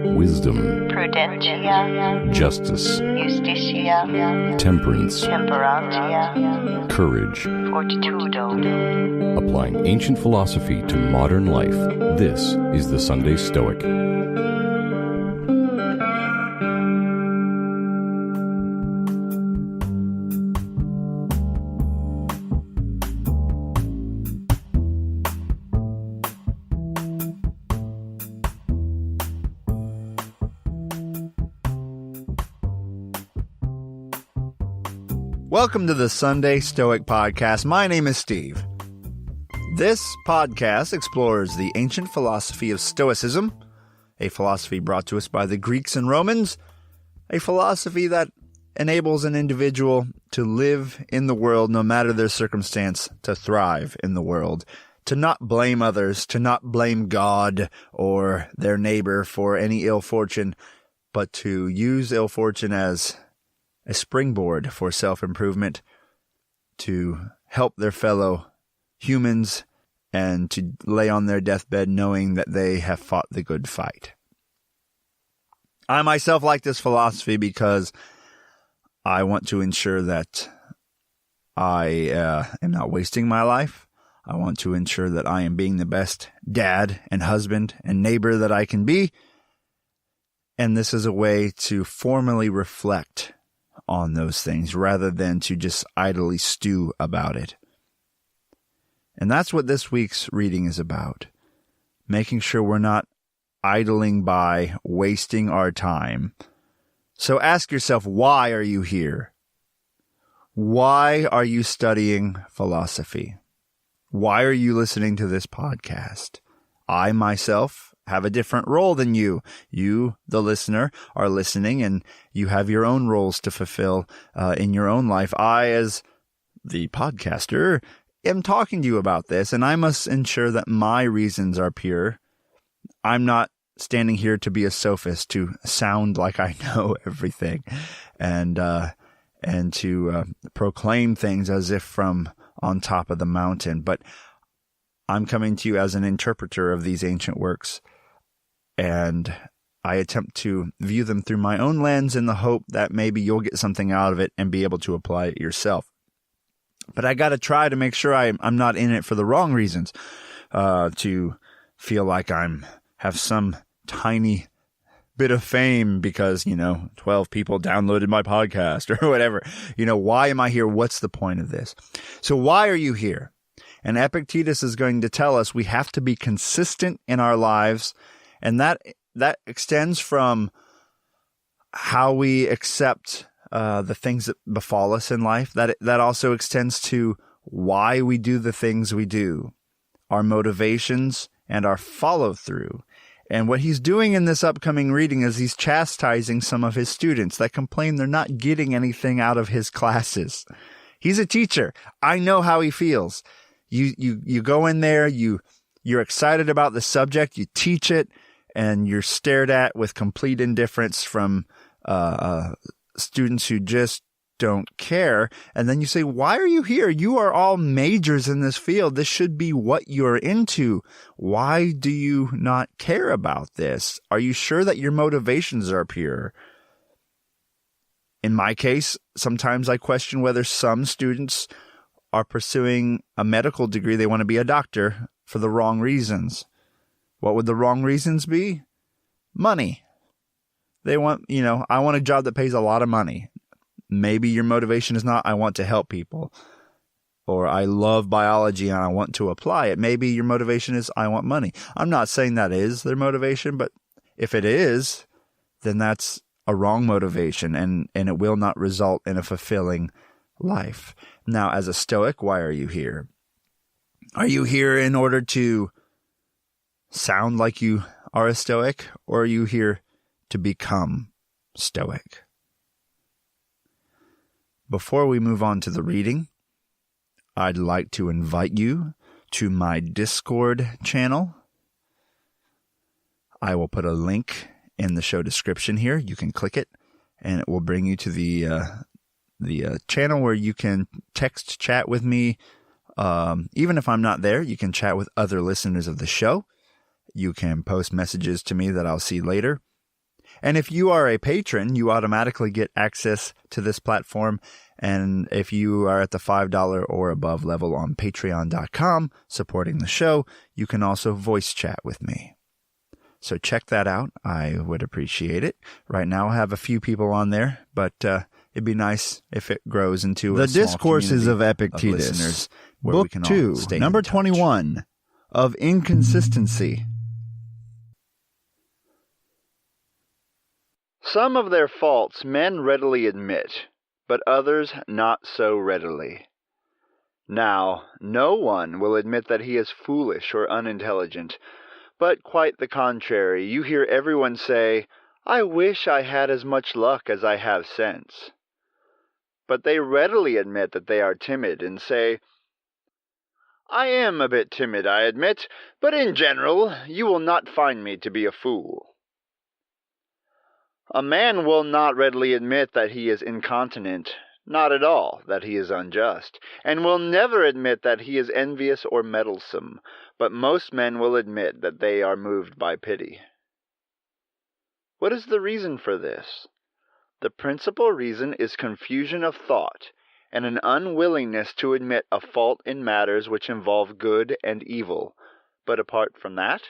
wisdom, prudentia, justice, justitia, temperance, temperantia, courage. fortitudo. Applying ancient philosophy to modern life, this is the Sunday Stoic. Welcome to the Sunday Stoic Podcast. My name is Steve. This podcast explores the ancient philosophy of Stoicism, a philosophy brought to us by the Greeks and Romans, a philosophy that enables an individual to live in the world no matter their circumstance, to thrive in the world, to not blame others, to not blame God or their neighbor for any ill fortune, but to use ill fortune as a springboard for self-improvement, to help their fellow humans, and to lay on their deathbed knowing that they have fought the good fight. I myself like this philosophy because I want to ensure that I am not wasting my life. I want to ensure that I am being the best dad and husband and neighbor that I can be. And this is a way to formally reflect on those things rather than to just idly stew about it. And that's what this week's reading is about. Making sure we're not idling by, wasting our time. So ask yourself, why are you here? Why are you studying philosophy? Why are you listening to this podcast? I myself have a different role than you. You, the listener, are listening, and you have your own roles to fulfill in your own life. I, as the podcaster, am talking to you about this, and I must ensure that my reasons are pure. I'm not standing here to be a sophist, to sound like I know everything, and to proclaim things as if from on top of the mountain. But I'm coming to you as an interpreter of these ancient works, and I attempt to view them through my own lens in the hope that maybe you'll get something out of it and be able to apply it yourself. But I got to try to make sure I'm not in it for the wrong reasons, to feel like have some tiny bit of fame because, 12 people downloaded my podcast or whatever. Why am I here? What's the point of this? So why are you here? And Epictetus is going to tell us we have to be consistent in our lives, and that extends from how we accept the things that befall us in life. That also extends to why we do the things we do, our motivations and our follow-through. And what he's doing in this upcoming reading is he's chastising some of his students that complain they're not getting anything out of his classes. He's a teacher. I know how he feels. You go in there, you're excited about the subject, you teach it, and you're stared at with complete indifference from students who just don't care. And then you say, why are you here? You are all majors in this field. This should be what you're into. Why do you not care about this? Are you sure that your motivations are pure? In my case, sometimes I question whether some students are pursuing a medical degree. They want to be a doctor for the wrong reasons. What would the wrong reasons be? Money. They want, I want a job that pays a lot of money. Maybe your motivation is not, I want to help people, or I love biology and I want to apply it. Maybe your motivation is, I want money. I'm not saying that is their motivation, but if it is, then that's a wrong motivation, and it will not result in a fulfilling life. Now, as a Stoic, why are you here? Are you here in order to sound like you are a Stoic, or are you here to become Stoic? Before we move on to the reading, I'd like to invite you to my Discord channel. I will put a link in the show description here. You can click it, and it will bring you to the channel where you can text chat with me. Even if I'm not there, you can chat with other listeners of the show. You can post messages to me that I'll see later. And if you are a patron, you automatically get access to this platform. And if you are at the $5 or above level on patreon.com supporting the show, you can also voice chat with me. So check that out. I would appreciate it. Right now I have a few people on there, but it'd be nice if it grows into The a small Discourses of community Epictetus, listeners where we Book can all 2, stay number in touch. 21, of Inconsistency. Some of their faults men readily admit, but others not so readily. Now, no one will admit that he is foolish or unintelligent, but quite the contrary. You hear everyone say, "I wish I had as much luck as I have sense." But they readily admit that they are timid and say, "I am a bit timid, I admit, but in general you will not find me to be a fool." A man will not readily admit that he is incontinent, not at all that he is unjust, and will never admit that he is envious or meddlesome, but most men will admit that they are moved by pity. What is the reason for this? The principal reason is confusion of thought, and an unwillingness to admit a fault in matters which involve good and evil. But apart from that,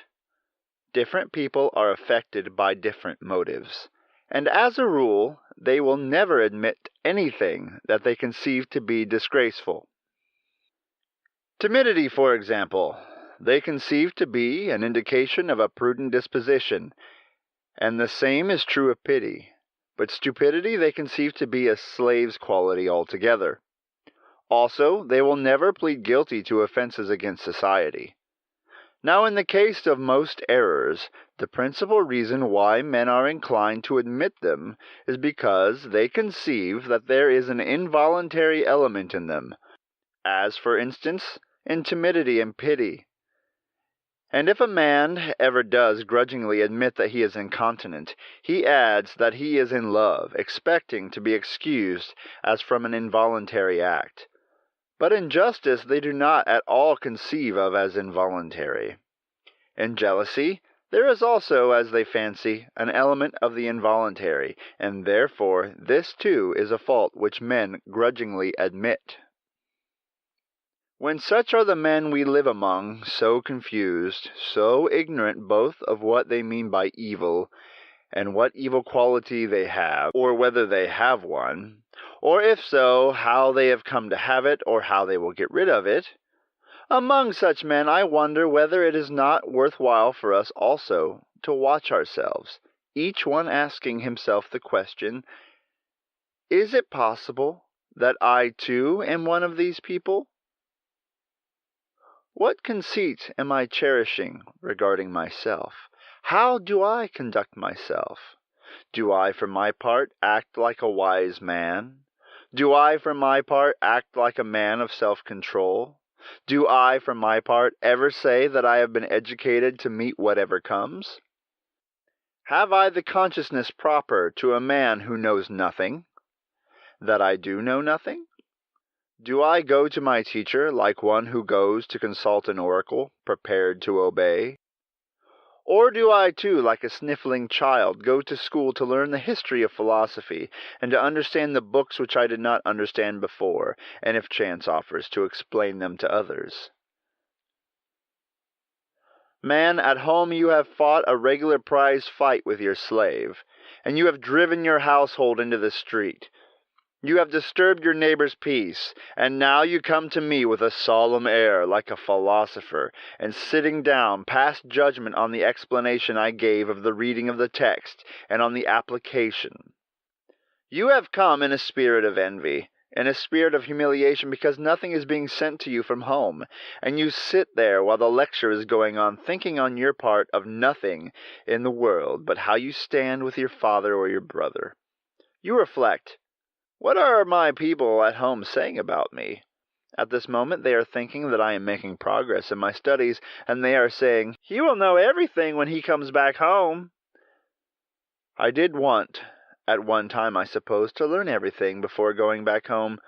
different people are affected by different motives. And as a rule, they will never admit anything that they conceive to be disgraceful. Timidity, for example, they conceive to be an indication of a prudent disposition, and the same is true of pity. But stupidity they conceive to be a slave's quality altogether. Also, they will never plead guilty to offenses against society. Now, in the case of most errors, the principal reason why men are inclined to admit them is because they conceive that there is an involuntary element in them, as, for instance, in timidity and pity. And if a man ever does grudgingly admit that he is incontinent, he adds that he is in love, expecting to be excused as from an involuntary act. But injustice they do not at all conceive of as involuntary. In jealousy, there is also, as they fancy, an element of the involuntary, and therefore this too is a fault which men grudgingly admit. When such are the men we live among, so confused, so ignorant both of what they mean by evil, and what evil quality they have, or whether they have one, or if so, how they have come to have it, or how they will get rid of it, among such men I wonder whether it is not worthwhile for us also to watch ourselves, each one asking himself the question, "Is it possible that I too am one of these people? What conceit am I cherishing regarding myself? How do I conduct myself? Do I, for my part, act like a wise man? Do I, for my part, act like a man of self-control? Do I, for my part, ever say that I have been educated to meet whatever comes? Have I the consciousness proper to a man who knows nothing, that I do know nothing? Do I go to my teacher like one who goes to consult an oracle, prepared to obey? Or do I too, like a sniffling child, go to school to learn the history of philosophy, and to understand the books which I did not understand before, and if chance offers, to explain them to others? Man, at home you have fought a regular prize fight with your slave, and you have driven your household into the street. You have disturbed your neighbor's peace, and now you come to me with a solemn air, like a philosopher, and sitting down, pass judgment on the explanation I gave of the reading of the text, and on the application. You have come in a spirit of envy, in a spirit of humiliation, because nothing is being sent to you from home, and you sit there while the lecture is going on, thinking on your part of nothing in the world but how you stand with your father or your brother. You reflect, "What are my people at home saying about me?" At this moment they are thinking that I am making progress in my studies, and they are saying, "He will know everything when he comes back home." I did want, at one time I suppose, to learn everything before going back home,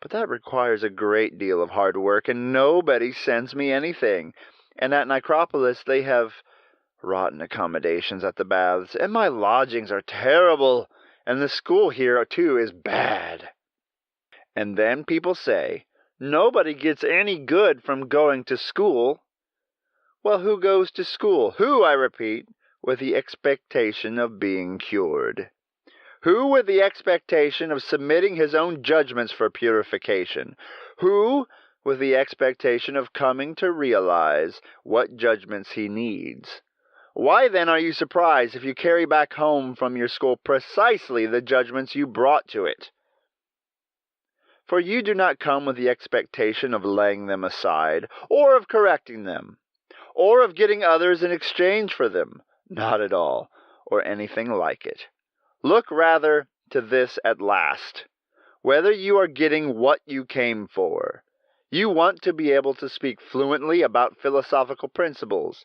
but that requires a great deal of hard work, and nobody sends me anything. And at Nicopolis they have rotten accommodations at the baths, and my lodgings are terrible, and the school here, too, is bad. And then people say, nobody gets any good from going to school. Well, who goes to school? Who, I repeat, with the expectation of being cured? Who with the expectation of submitting his own judgments for purification? Who with the expectation of coming to realize what judgments he needs? Why then are you surprised if you carry back home from your school precisely the judgments you brought to it? For you do not come with the expectation of laying them aside, or of correcting them, or of getting others in exchange for them. Not at all, or anything like it. Look rather to this at last, whether you are getting what you came for. You want to be able to speak fluently about philosophical principles.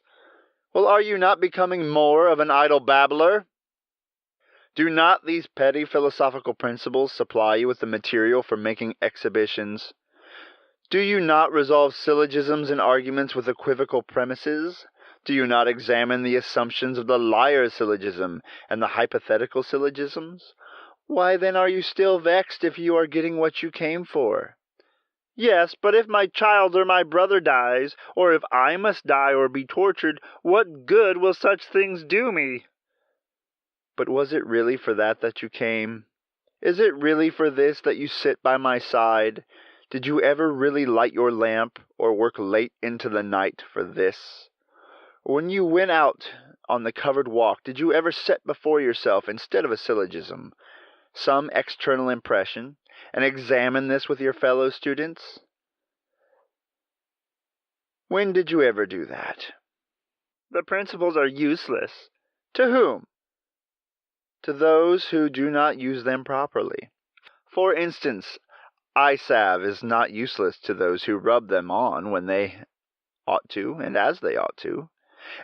Well, are you not becoming more of an idle babbler? Do not these petty philosophical principles supply you with the material for making exhibitions? Do you not resolve syllogisms and arguments with equivocal premises? Do you not examine the assumptions of the liar syllogism and the hypothetical syllogisms? Why then are you still vexed if you are getting what you came for? Yes, but if my child or my brother dies, or if I must die or be tortured, what good will such things do me? But was it really for that you came? Is it really for this that you sit by my side? Did you ever really light your lamp, or work late into the night for this? When you went out on the covered walk, did you ever set before yourself, instead of a syllogism, some external impression, and examine this with your fellow students? When did you ever do that? The principles are useless. To whom? To those who do not use them properly. For instance, eye salve is not useless to those who rub them on when they ought to, and as they ought to.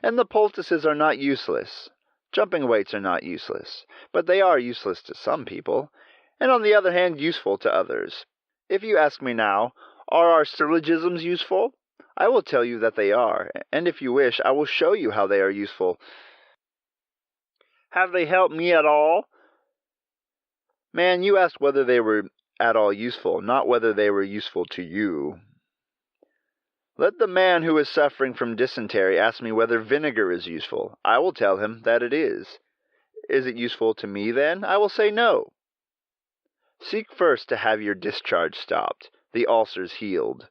And the poultices are not useless. Jumping weights are not useless, but they are useless to some people, and on the other hand useful to others. If you ask me now, are our syllogisms useful? I will tell you that they are, and if you wish, I will show you how they are useful. Have they helped me at all? Man, you asked whether they were at all useful, not whether they were useful to you. Let the man who is suffering from dysentery ask me whether vinegar is useful. I will tell him that it is. Is it useful to me then? I will say no. Seek first to have your discharge stopped, the ulcers healed.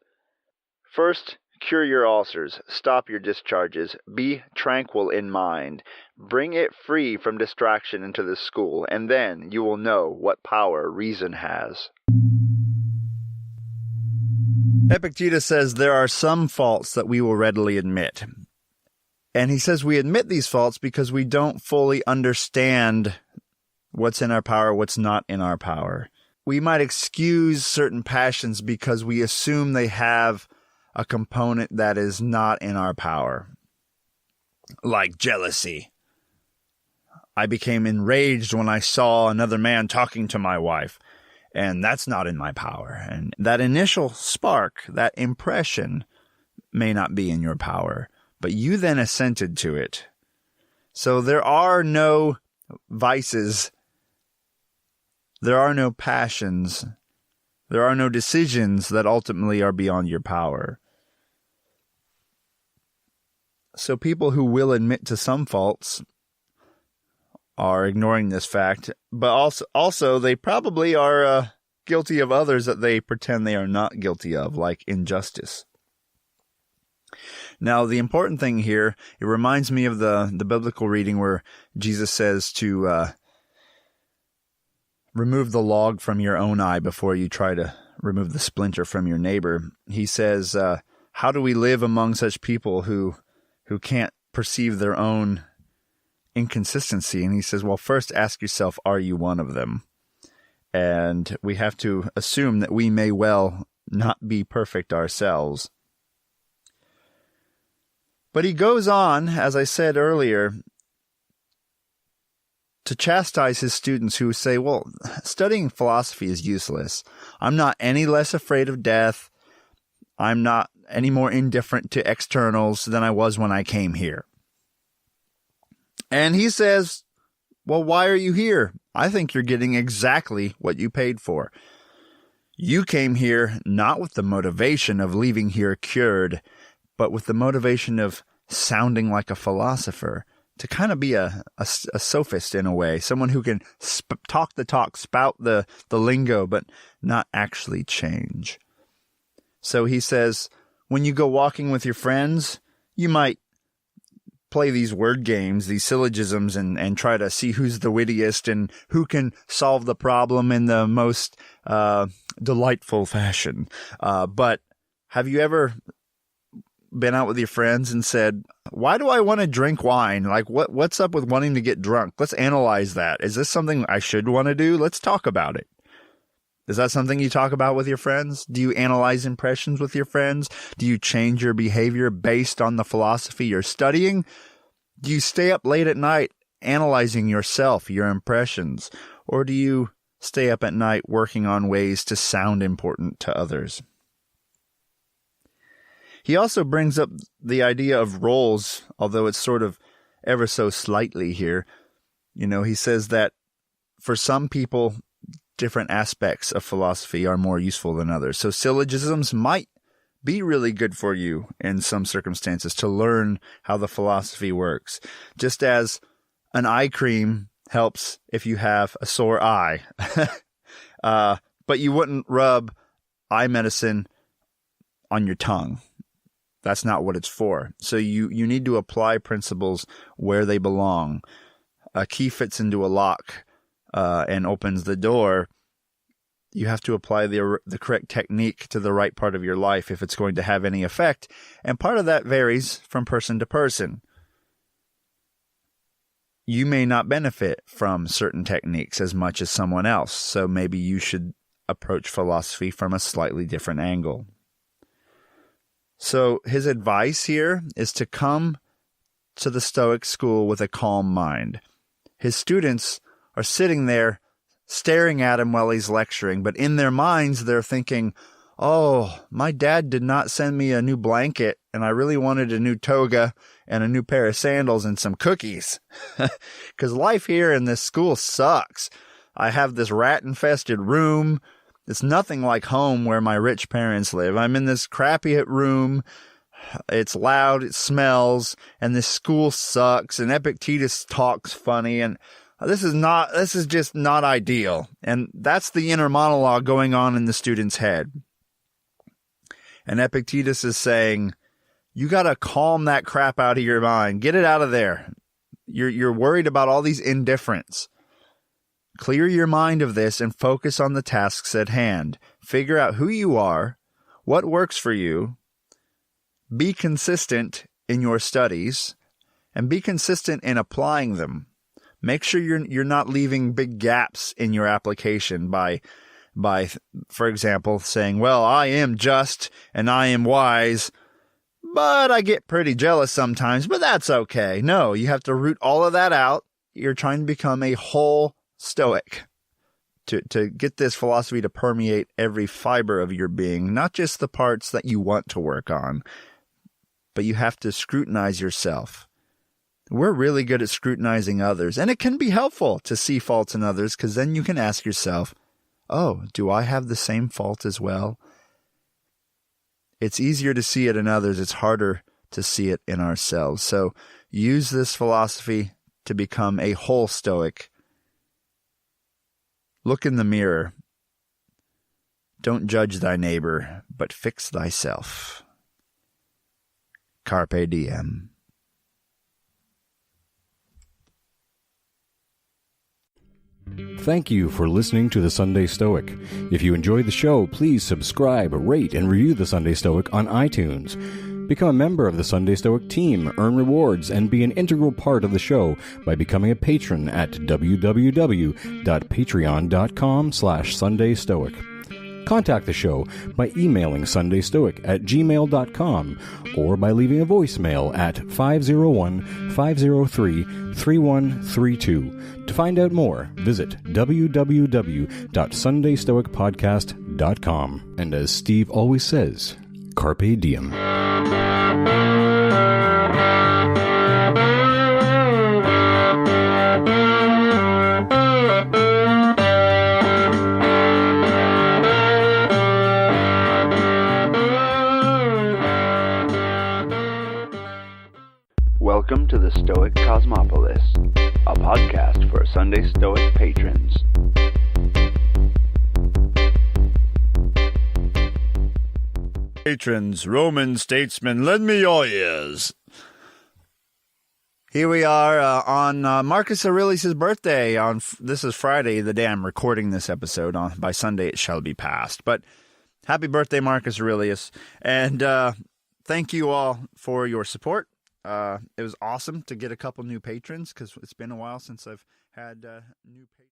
First, cure your ulcers, stop your discharges, be tranquil in mind, bring it free from distraction into the school, and then you will know what power reason has. Epictetus says there are some faults that we will readily admit. And he says we admit these faults because we don't fully understand what's in our power, what's not in our power. We might excuse certain passions because we assume they have a component that is not in our power. Like jealousy. I became enraged when I saw another man talking to my wife. And that's not in my power. And that initial spark, that impression, may not be in your power. But you then assented to it. So there are no vices. There are no passions. There are no decisions that ultimately are beyond your power. So people who will admit to some faults are ignoring this fact, but also they probably are guilty of others that they pretend they are not guilty of, like injustice. Now, the important thing here, it reminds me of the biblical reading where Jesus says to remove the log from your own eye before you try to remove the splinter from your neighbor. He says, how do we live among such people who can't perceive their own inconsistency? And he says, well, first ask yourself, are you one of them? And we have to assume that we may well not be perfect ourselves. But he goes on, as I said earlier, to chastise his students who say, well, studying philosophy is useless. I'm not any less afraid of death. I'm not any more indifferent to externals than I was when I came here. And he says, well, why are you here? I think you're getting exactly what you paid for. You came here not with the motivation of leaving here cured, but with the motivation of sounding like a philosopher, to kind of be a sophist in a way, someone who can talk the talk, spout the lingo, but not actually change. So he says, when you go walking with your friends, you might play these word games, these syllogisms, and try to see who's the wittiest and who can solve the problem in the most delightful fashion. But have you ever been out with your friends and said, why do I want to drink wine? Like, what's up with wanting to get drunk? Let's analyze that. Is this something I should want to do? Let's talk about it. Is that something you talk about with your friends? Do you analyze impressions with your friends? Do you change your behavior based on the philosophy you're studying? Do you stay up late at night analyzing yourself, your impressions? Or do you stay up at night working on ways to sound important to others? He also brings up the idea of roles, although it's sort of ever so slightly here. You know, he says that for some people, different aspects of philosophy are more useful than others. So syllogisms might be really good for you in some circumstances to learn how the philosophy works. Just as an eye cream helps if you have a sore eye. But you wouldn't rub eye medicine on your tongue. That's not what it's for. So you need to apply principles where they belong. A key fits into a lock and opens the door. You have to apply the correct technique to the right part of your life if it's going to have any effect. And part of that varies from person to person. You may not benefit from certain techniques as much as someone else. So maybe you should approach philosophy from a slightly different angle. So his advice here is to come to the Stoic school with a calm mind. His students are sitting there staring at him while he's lecturing, but in their minds they're thinking, oh, my dad did not send me a new blanket, and I really wanted a new toga and a new pair of sandals and some cookies. Because life here in this school sucks. I have this rat-infested room. It's nothing like home where my rich parents live. I'm in this crappy room. It's loud, it smells, and this school sucks, and Epictetus talks funny, and this is just not ideal. And that's the inner monologue going on in the student's head. And Epictetus is saying, you got to calm that crap out of your mind. Get it out of there. You're worried about all these indifferents. Clear your mind of this and focus on the tasks at hand. Figure out who you are, what works for you, be consistent in your studies, and be consistent in applying them. Make sure you're not leaving big gaps in your application by, for example, saying, well, I am just and I am wise, but I get pretty jealous sometimes, but that's okay. No, you have to root all of that out. You're trying to become a whole Stoic, to get this philosophy to permeate every fiber of your being, not just the parts that you want to work on, but you have to scrutinize yourself. We're really good at scrutinizing others, and it can be helpful to see faults in others, because then you can ask yourself, oh, do I have the same fault as well? It's easier to see it in others. It's harder to see it in ourselves. So use this philosophy to become a whole Stoic. Look in the mirror. Don't judge thy neighbor, but fix thyself. Carpe diem. Thank you for listening to The Sunday Stoic. If you enjoyed the show, please subscribe, rate, and review The Sunday Stoic on iTunes. Become a member of the Sunday Stoic team, earn rewards, and be an integral part of the show by becoming a patron at www.patreon.com/SundayStoic. Contact the show by emailing sundaystoic@gmail.com or by leaving a voicemail at 501-503-3132. To find out more, visit www.sundaystoicpodcast.com. And as Steve always says, Carpe Diem. Welcome to the Stoic Cosmopolis, a podcast for Sunday Stoic patrons. Patrons, Roman statesmen, lend me your ears. Here we are on Marcus Aurelius' birthday. This is Friday, the day I'm recording this episode. By Sunday, it shall be past. But happy birthday, Marcus Aurelius. And thank you all for your support. It was awesome to get a couple new patrons because it's been a while since I've had new patrons.